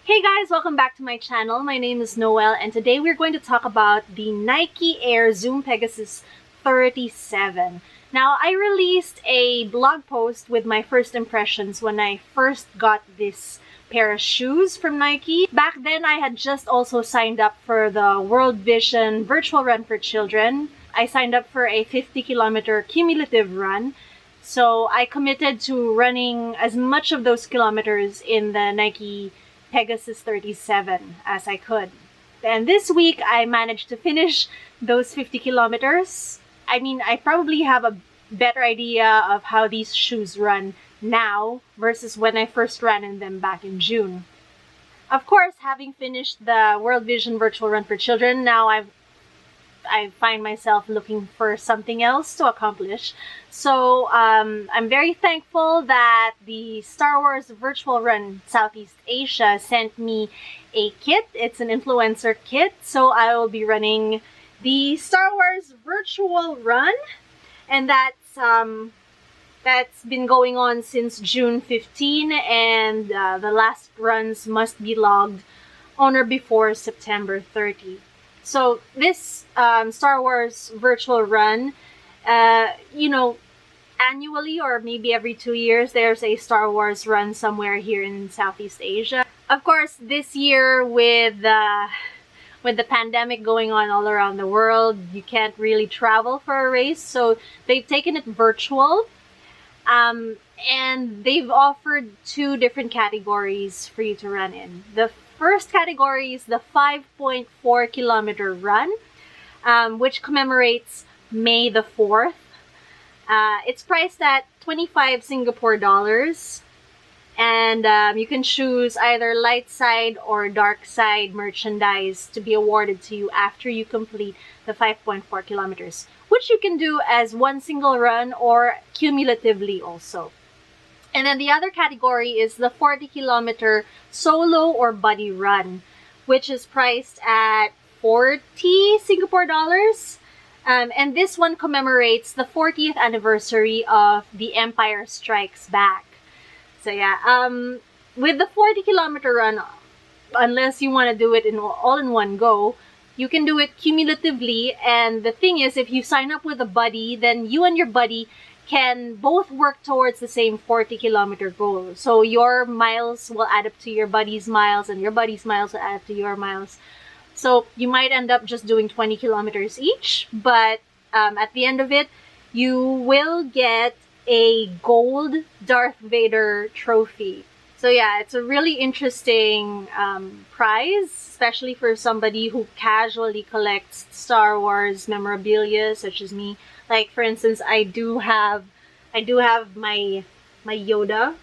Hey guys, welcome back to my channel. My name is Noelle and today we're going to talk about the Nike Air Zoom Pegasus 37. Now, I released a blog post with my first impressions when I first got this pair of shoes from Nike. Back then, I had just also signed up for the World Vision Virtual Run for Children. I signed up for a 50-kilometer cumulative run. So I committed to running as much of those kilometers in the Nike Pegasus 37 as I could. And this week, I managed to finish those 50 kilometers. I mean, I probably have a better idea of how these shoes run now versus when I first ran in them back in June. Of course, having finished the World Vision Virtual Run for Children, now I find myself looking for something else to accomplish. So I'm very thankful that the Star Wars Virtual Run Southeast Asia sent me a kit. It's an influencer kit. So I will be running the Star Wars Virtual Run. And that's been going on since June 15. And the last runs must be logged on or before September 30. So this Star Wars Virtual Run, annually or maybe every 2 years, there's a Star Wars run somewhere here in Southeast Asia. Of course, this year with the pandemic going on all around the world, you can't really travel for a race. So they've taken it virtual. And they've offered 2 different categories for you to run in. The first category is the 5.4 kilometer run, which commemorates May the 4th. It's priced at 25 Singapore dollars. And you can choose either light side or dark side merchandise to be awarded to you after you complete the 5.4 kilometers, which you can do as one single run or cumulatively also. And then the other category is the 40-kilometer solo or buddy run, which is priced at 40 Singapore dollars. And this one commemorates the 40th anniversary of The Empire Strikes Back. So yeah, with the 40-kilometer run, unless you want to do it all in one go, you can do it cumulatively. And the thing is, if you sign up with a buddy, then you and your buddy can both work towards the same 40-kilometer goal. So your miles will add up to your buddy's miles, and your buddy's miles will add up to your miles. So you might end up just doing 20 kilometers each, but at the end of it, you will get a gold Darth Vader trophy. So yeah, it's a really interesting prize, especially for somebody who casually collects Star Wars memorabilia, such as me. Like, for instance, I do have my Yoda.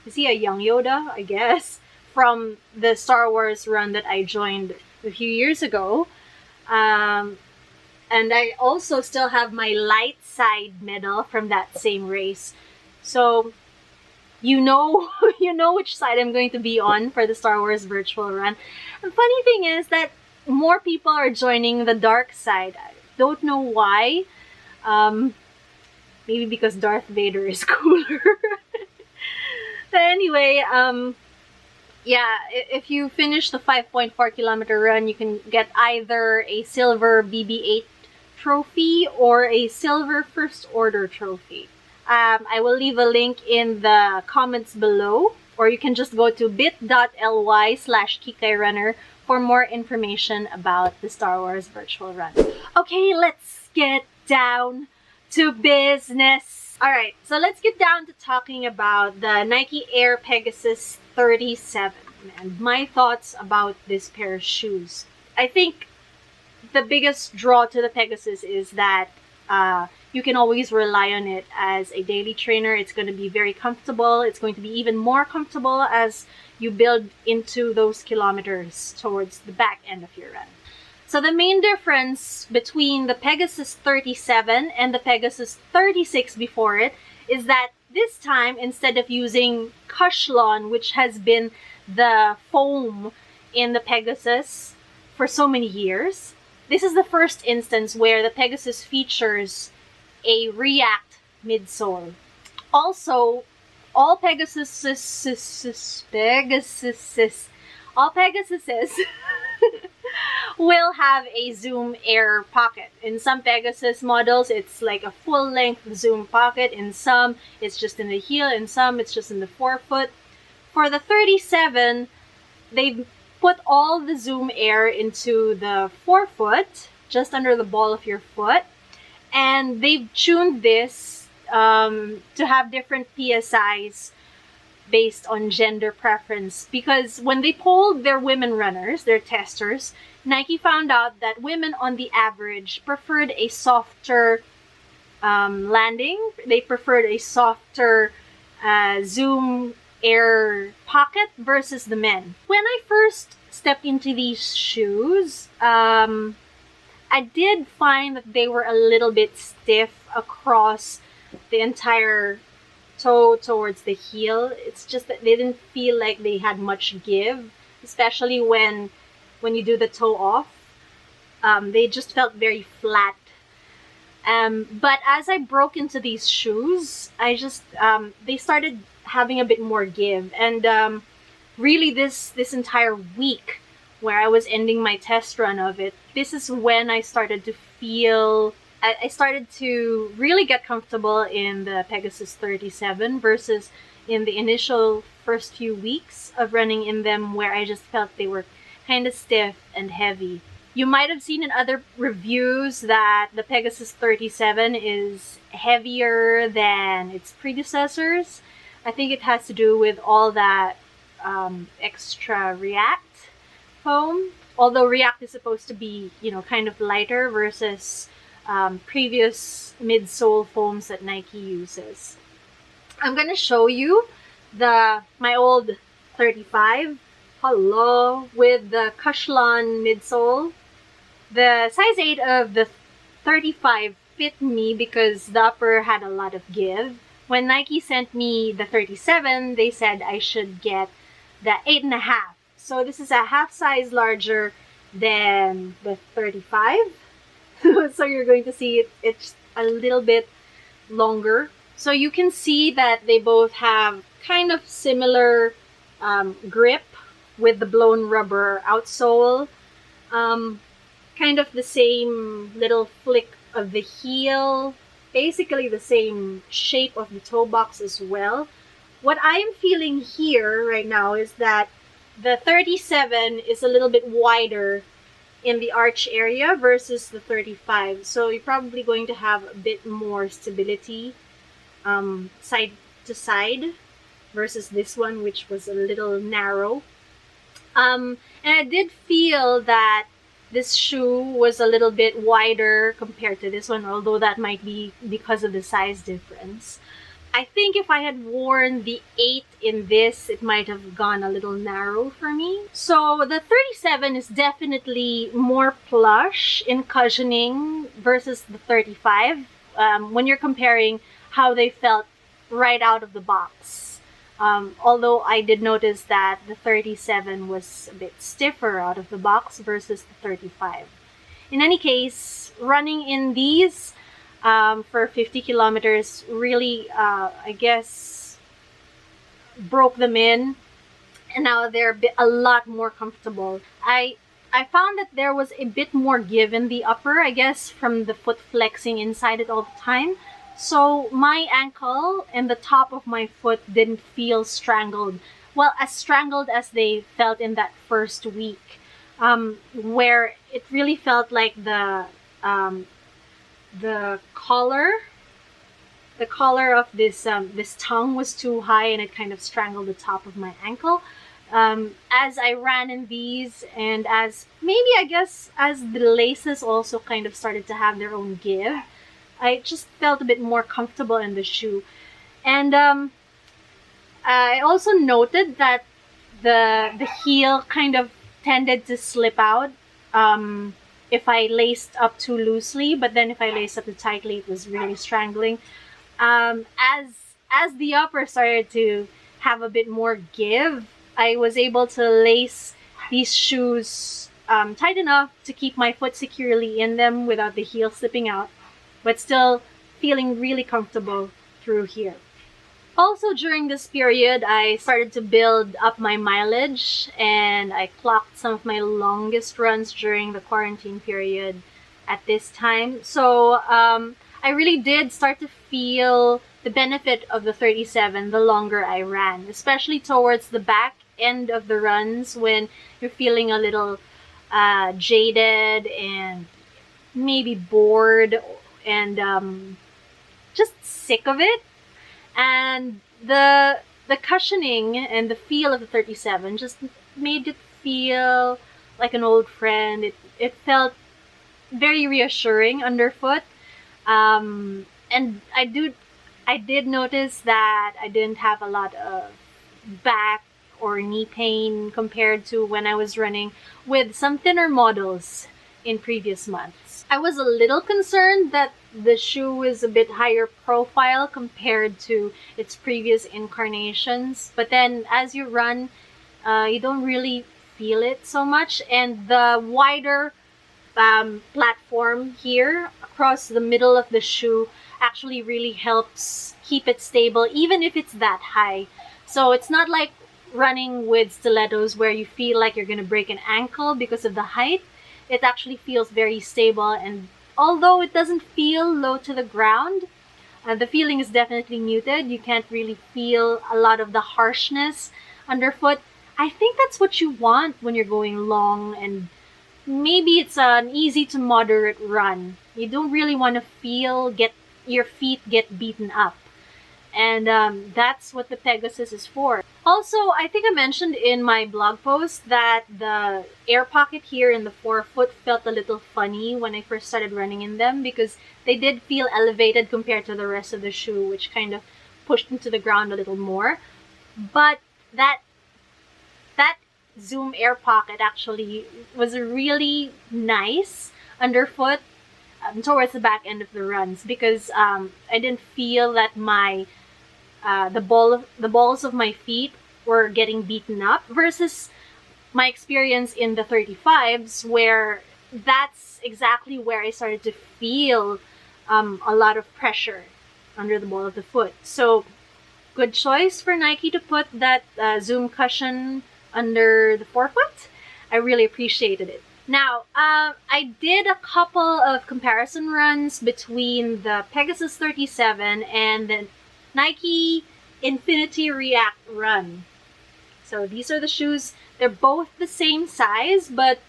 Is he a young Yoda, I guess, from the Star Wars run that I joined a few years ago. And I also still have my light side medal from that same race. So you know which side I'm going to be on for the Star Wars Virtual Run. And funny thing is that more people are joining the dark side. I don't know why. Maybe because Darth Vader is cooler. But anyway, yeah, if you finish the 5.4 kilometer run, you can get either a silver BB-8 trophy or a silver First Order trophy. I will leave a link in the comments below, or you can just go to bit.ly/KikaiRunner for more information about the Star Wars Virtual Run. Okay, let's get down to business. Alright, so let's get down to talking about the Nike Air Pegasus 37 and my thoughts about this pair of shoes. I think the biggest draw to the Pegasus is that you can always rely on it as a daily trainer. It's going to be very comfortable. It's going to be even more comfortable as you build into those kilometers towards the back end of your run. So the main difference between the Pegasus 37 and the Pegasus 36 before it is that this time, instead of using Cushlon, which has been the foam in the Pegasus for so many years, this is the first instance where the Pegasus features a React midsole. Also, all Pegasuses all Pegasuses will have a Zoom Air pocket. In some Pegasus models, it's like a full-length Zoom pocket. In some, it's just in the heel. In some, it's just in the forefoot. For the 37, they've put all the Zoom Air into the forefoot, just under the ball of your foot. And they've tuned this to have different PSIs based on gender preference, because when they polled their women runners, their testers, Nike found out that women on the average preferred a softer landing. They preferred a softer Zoom Air pocket versus the men. When I first stepped into these shoes, I did find that they were a little bit stiff across the entire toe towards the heel. It's just that they didn't feel like they had much give, especially when you do the toe off. They just felt very flat. But as I broke into these shoes, I just they started having a bit more give. And really this entire week where I was ending my test run of it, this is when I started to feel, I started to really get comfortable in the Pegasus 37 versus in the initial first few weeks of running in them, where I just felt they were kind of stiff and heavy. You might have seen in other reviews that the Pegasus 37 is heavier than its predecessors. I think it has to do with all that extra React foam. Although React is supposed to be, kind of lighter versus previous midsole foams that Nike uses. I'm gonna show you my old 35. Hello, with the Cushlon midsole. The size 8 of the 35 fit me because the upper had a lot of give. When Nike sent me the 37, they said I should get the 8.5. So this is a half size larger than the 35. So you're going to see it's a little bit longer. So you can see that they both have kind of similar grip with the blown rubber outsole. Kind of the same little flick of the heel. Basically the same shape of the toe box as well. What I'm feeling here right now is that the 37 is a little bit wider in the arch area versus the 35. So you're probably going to have a bit more stability side to side versus this one, which was a little narrow. And I did feel that this shoe was a little bit wider compared to this one, although that might be because of the size difference. I think if I had worn the 8 in this, it might have gone a little narrow for me. So the 37 is definitely more plush in cushioning versus the 35 when you're comparing how they felt right out of the box. Although I did notice that the 37 was a bit stiffer out of the box versus the 35. In any case, running in these for 50 kilometers really, I guess, broke them in, and now they're a lot more comfortable. I found that there was a bit more give in the upper, I guess, from the foot flexing inside it all the time. So my ankle and the top of my foot didn't feel strangled. Well, as strangled as they felt in that first week, where it really felt like the collar of this tongue was too high, and it kind of strangled the top of my ankle. As I ran in these, and as the laces also kind of started to have their own give, I just felt a bit more comfortable in the shoe. And I also noted that the heel kind of tended to slip out if I laced up too loosely, but then if I laced up too tightly, it was really strangling. As the upper started to have a bit more give, I was able to lace these shoes tight enough to keep my foot securely in them without the heel slipping out, but still feeling really comfortable through here. Also, during this period, I started to build up my mileage, and I clocked some of my longest runs during the quarantine period at this time. So I really did start to feel the benefit of the 37 the longer I ran, especially towards the back end of the runs when you're feeling a little jaded and maybe bored and just sick of it. And the cushioning and the feel of the 37 just made it feel like an old friend. It felt very reassuring underfoot. And I did notice that I didn't have a lot of back or knee pain compared to when I was running with some thinner models in previous months. I was a little concerned that the shoe was a bit higher profile compared to its previous incarnations, but then as you run, you don't really feel it so much, and the wider platform here across the middle of the shoe actually really helps keep it stable even if it's that high. So it's not like running with stilettos where you feel like you're gonna break an ankle because of the height. It actually feels very stable, and although it doesn't feel low to the ground, the feeling is definitely muted. You can't really feel a lot of the harshness underfoot. I think that's what you want when you're going long, and maybe it's an easy to moderate run. You don't really want to get your feet get beaten up. And that's what the Pegasus is for. Also, I think I mentioned in my blog post that the air pocket here in the forefoot felt a little funny when I first started running in them, because they did feel elevated compared to the rest of the shoe, which kind of pushed into the ground a little more. But that Zoom air pocket actually was really nice underfoot towards the back end of the runs, because I didn't feel that the balls of my feet were getting beaten up, versus my experience in the 35s, where that's exactly where I started to feel a lot of pressure under the ball of the foot. So good choice for Nike to put that Zoom cushion under the forefoot. I really appreciated it. Now, I did a couple of comparison runs between the Pegasus 37 and the Nike Infinity React Run. So these are the shoes. They're both the same size, but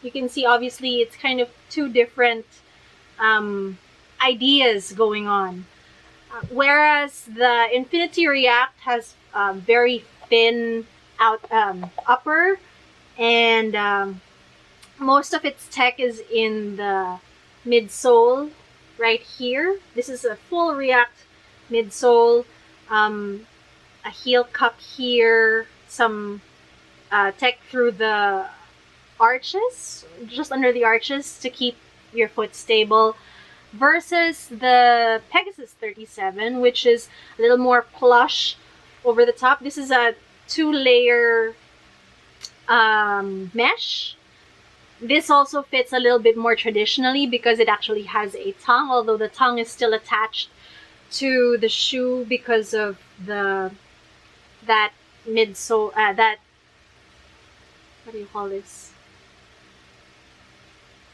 you can see obviously it's kind of two different ideas going on. Whereas the Infinity React has very thin upper, and most of its tech is in the midsole right here. This is a full React midsole, a heel cup here, some tech through the arches, just under the arches to keep your foot stable, versus the Pegasus 37, which is a little more plush over the top. This is a 2-layer mesh. This also fits a little bit more traditionally because it actually has a tongue, although the tongue is still attached to the shoe because of that midsole, that, what do you call this?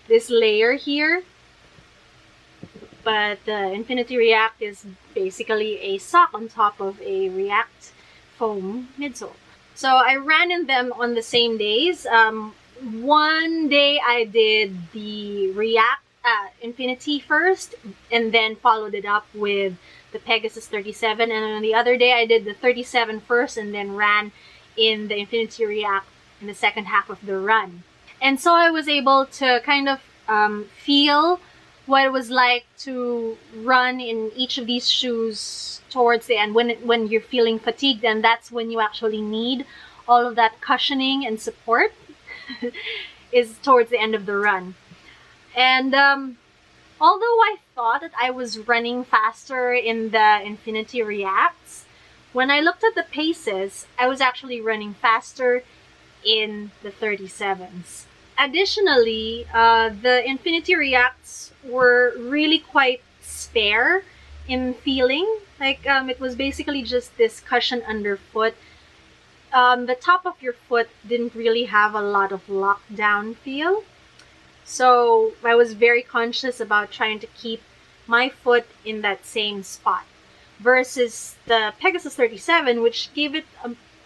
This layer here. But the Infinity React is basically a sock on top of a React foam midsole. So I ran in them on the same days. One day I did the React Infinity first, and then followed it up with the Pegasus 37. And on the other day I did the 37 first, and then ran in the Infinity React in the second half of the run. And so I was able to kind of feel what it was like to run in each of these shoes towards the end, when you're feeling fatigued, and that's when you actually need all of that cushioning and support is towards the end of the run. And although I thought that I was running faster in the Infinity Reacts, when I looked at the paces, I was actually running faster in the 37s. Additionally, the Infinity Reacts were really quite spare in feeling. Like it was basically just this cushion underfoot. The top of your foot didn't really have a lot of lockdown feel. So I was very conscious about trying to keep my foot in that same spot versus the Pegasus 37, which gave it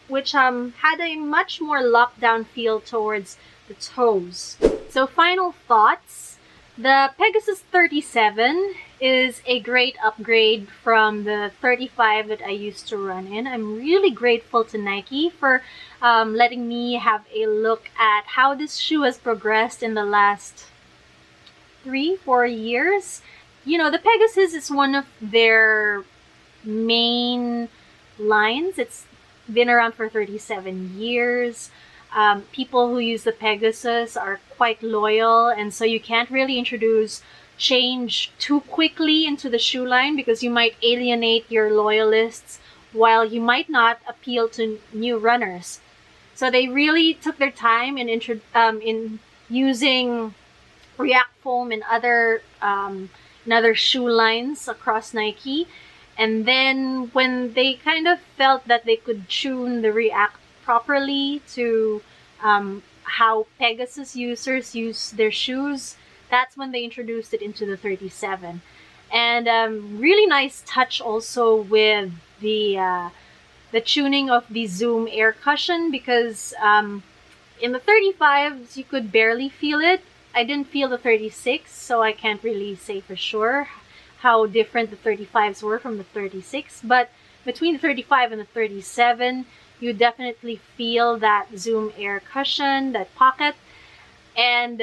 had a much more lockdown feel towards the toes. So final thoughts. The Pegasus 37 is a great upgrade from the 35 that I used to run in. I'm really grateful to Nike for letting me have a look at how this shoe has progressed in the last 3-4 years. You know, the Pegasus is one of their main lines. It's been around for 37 years. People who use the Pegasus are quite loyal, and so you can't really introduce change too quickly into the shoe line because you might alienate your loyalists while you might not appeal to new runners. So they really took their time in using React foam and other shoe lines across Nike. And then when they kind of felt that they could tune the React properly to how Pegasus users use their shoes, that's when they introduced it into the 37. And really nice touch also with the tuning of the Zoom air cushion, because in the 35s you could barely feel it. I didn't feel the 36, so I can't really say for sure how different the 35s were from the 36. But between the 35 and the 37, you definitely feel that Zoom air cushion, that pocket. And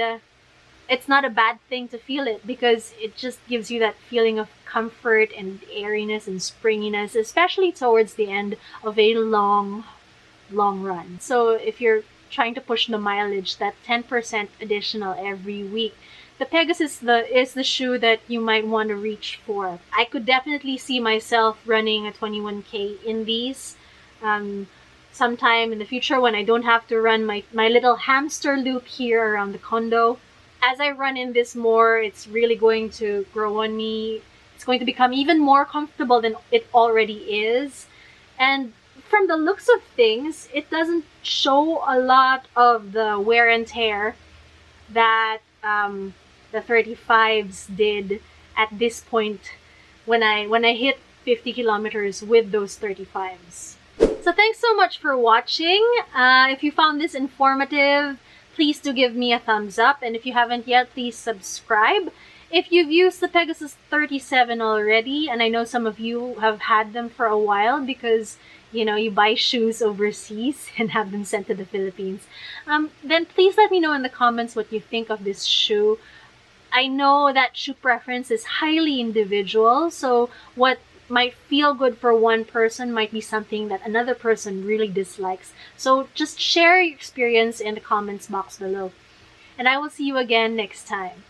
it's not a bad thing to feel it, because it just gives you that feeling of comfort and airiness and springiness, especially towards the end of a long run. So if you're trying to push the mileage, that 10% additional every week, the Pegasus is the shoe that you might want to reach for. I could definitely see myself running a 21K in these sometime in the future when I don't have to run my little hamster loop here around the condo. As I run in this more, it's really going to grow on me. It's going to become even more comfortable than it already is. And from the looks of things, it doesn't show a lot of the wear and tear that the 35s did at this point when I hit 50 kilometers with those 35s. So thanks so much for watching. If you found this informative, please do give me a thumbs up. And if you haven't yet, please subscribe. If you've used the Pegasus 37 already, and I know some of you have had them for a while because, you know, you buy shoes overseas and have them sent to the Philippines, then please let me know in the comments what you think of this shoe. I know that shoe preference is highly individual, so what might feel good for one person might be something that another person really dislikes. So just share your experience in the comments box below. And I will see you again next time.